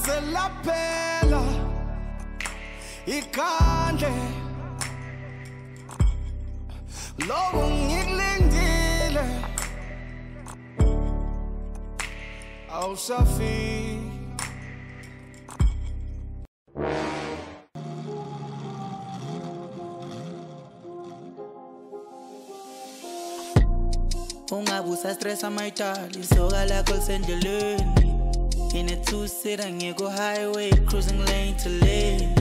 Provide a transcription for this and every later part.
Selapela ikande lowo ngilindile awusafiki Ungabusa stress amayitali isoka lakho lisendleleni in a two-seater ngiyeko highway cruising lane to lane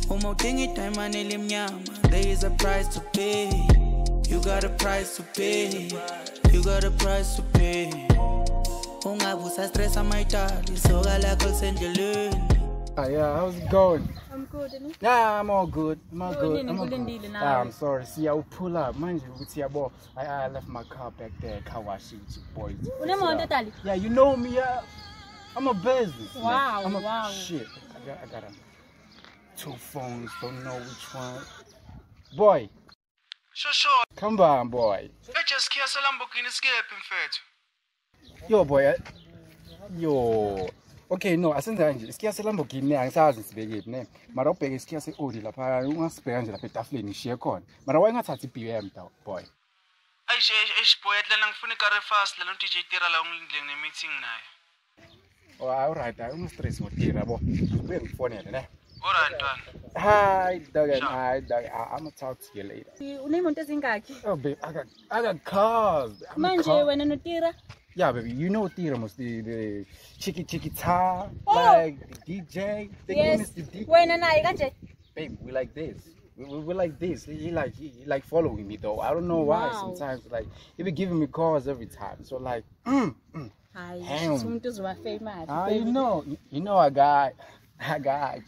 uma udinga idayimani elimnyama there is a price to pay you got a price to pay you got a price to pay Ungabusa stress amayitali isoka lakho lisendleleni. Yeah, how's it going? I'm good, isn't it? Yeah, I'm all good. I'm all good. I'm sorry. See, I'll pull up. Mind you, I left my car back there, Kawashi, boys. Yeah, you know me. I'm a business. Wow, wow. Shit. I got 2 phones. Don't know which one. Boy. Sure. Come on, boy. I just can't sell Lamborghini escape in fact. Yo, boy. Yo. Okay, no, asenza nje isikiyase Lamborghini angisazi sibekephi ne mara ubheke isikiyase Audi lapha ungasibheka nje lapha etafuleni ishiye khona mara wayengathathi BM da boy Eish boy lana ngifuna ikare fast lana DJ Tira la ungilindele ne meeting naye. Oh alright ung stress ngotira bo ubuye ngifonele ne. Alright ntwana. Hi Dogan, I'm gonna talk to you later. Unemonto ezingaki? Oh babe, I got cars. Manje wena noTira? Yeah, baby, you know Tira must be the chicky ta, like the DJ. Yes. The DJ. Wena naye kanje? Babe, we like this. We like this. He like following me though. I don't know why. Wow. Sometimes like he be giving me calls every time. So like, Hayi, umuntu uzoba famous. You know I got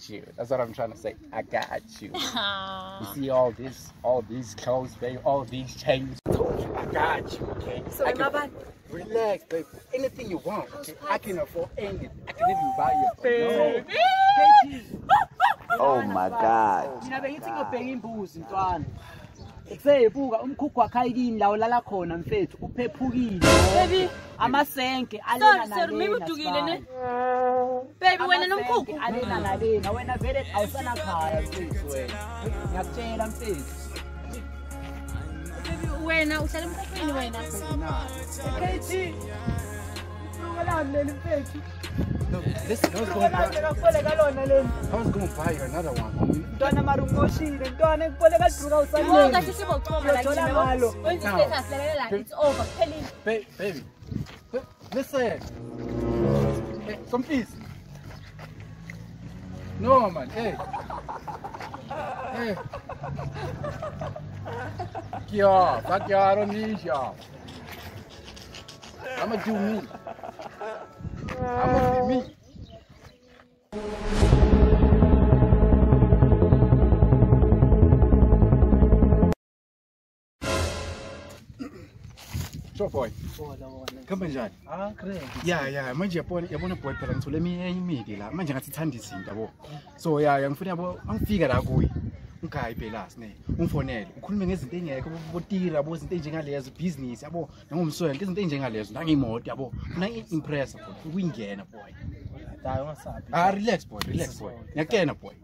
you. That's what I'm trying to say. I got you. You see all these clothes, babe, all these chains. I got you, okay? So relax, babe. Anything you want, okay? I can afford anything. I can even buy you. Baby. Oh my God. Mina bengithi ngobheka imbuzi ntwana. Ekuseyibuka umkhukhu wakhayikini la olala khona mfethu uphephukile. Baby, amasenke alena nalena. Sorry, udukile ne? Baby, wena nomkhukhu alena nalena. Wena vele awusana khaya mfethu wena. Ngiyakutshela mfethu. Baby, wena uhlala emkhukhwini wena. Kethi. Uqala leli mfethu. No, listen, I was going to buy you another one. Ntwana marungoshile ntwana ngikuboleka duka usale. Kahle sibochoma la kimi malo. Wenza status lelela it's over. Phelile. Baby. Listen. Hey, some peace. No, man. Hey. Fuck you, I don't need y'all. I'ma do me. I'ma be me. So boy. Come on, John. Great. Yeah, manje yabona boy phela ngithole imidi la. Manje ngathi thanda izinto yabo. So yeah, ngifuna yabo angifika la kuyi. Ungayi phela sine. Ungifonele. Ukhulume ngezinto engekho botira yabo izinto enjengalezo business yabo. Nangomswele izinto enjengalezo nangimoto yabo. Ufuna impress boy. Uyingena boy. Hayi ungasabi. Relax boy. Ngiyakena boy.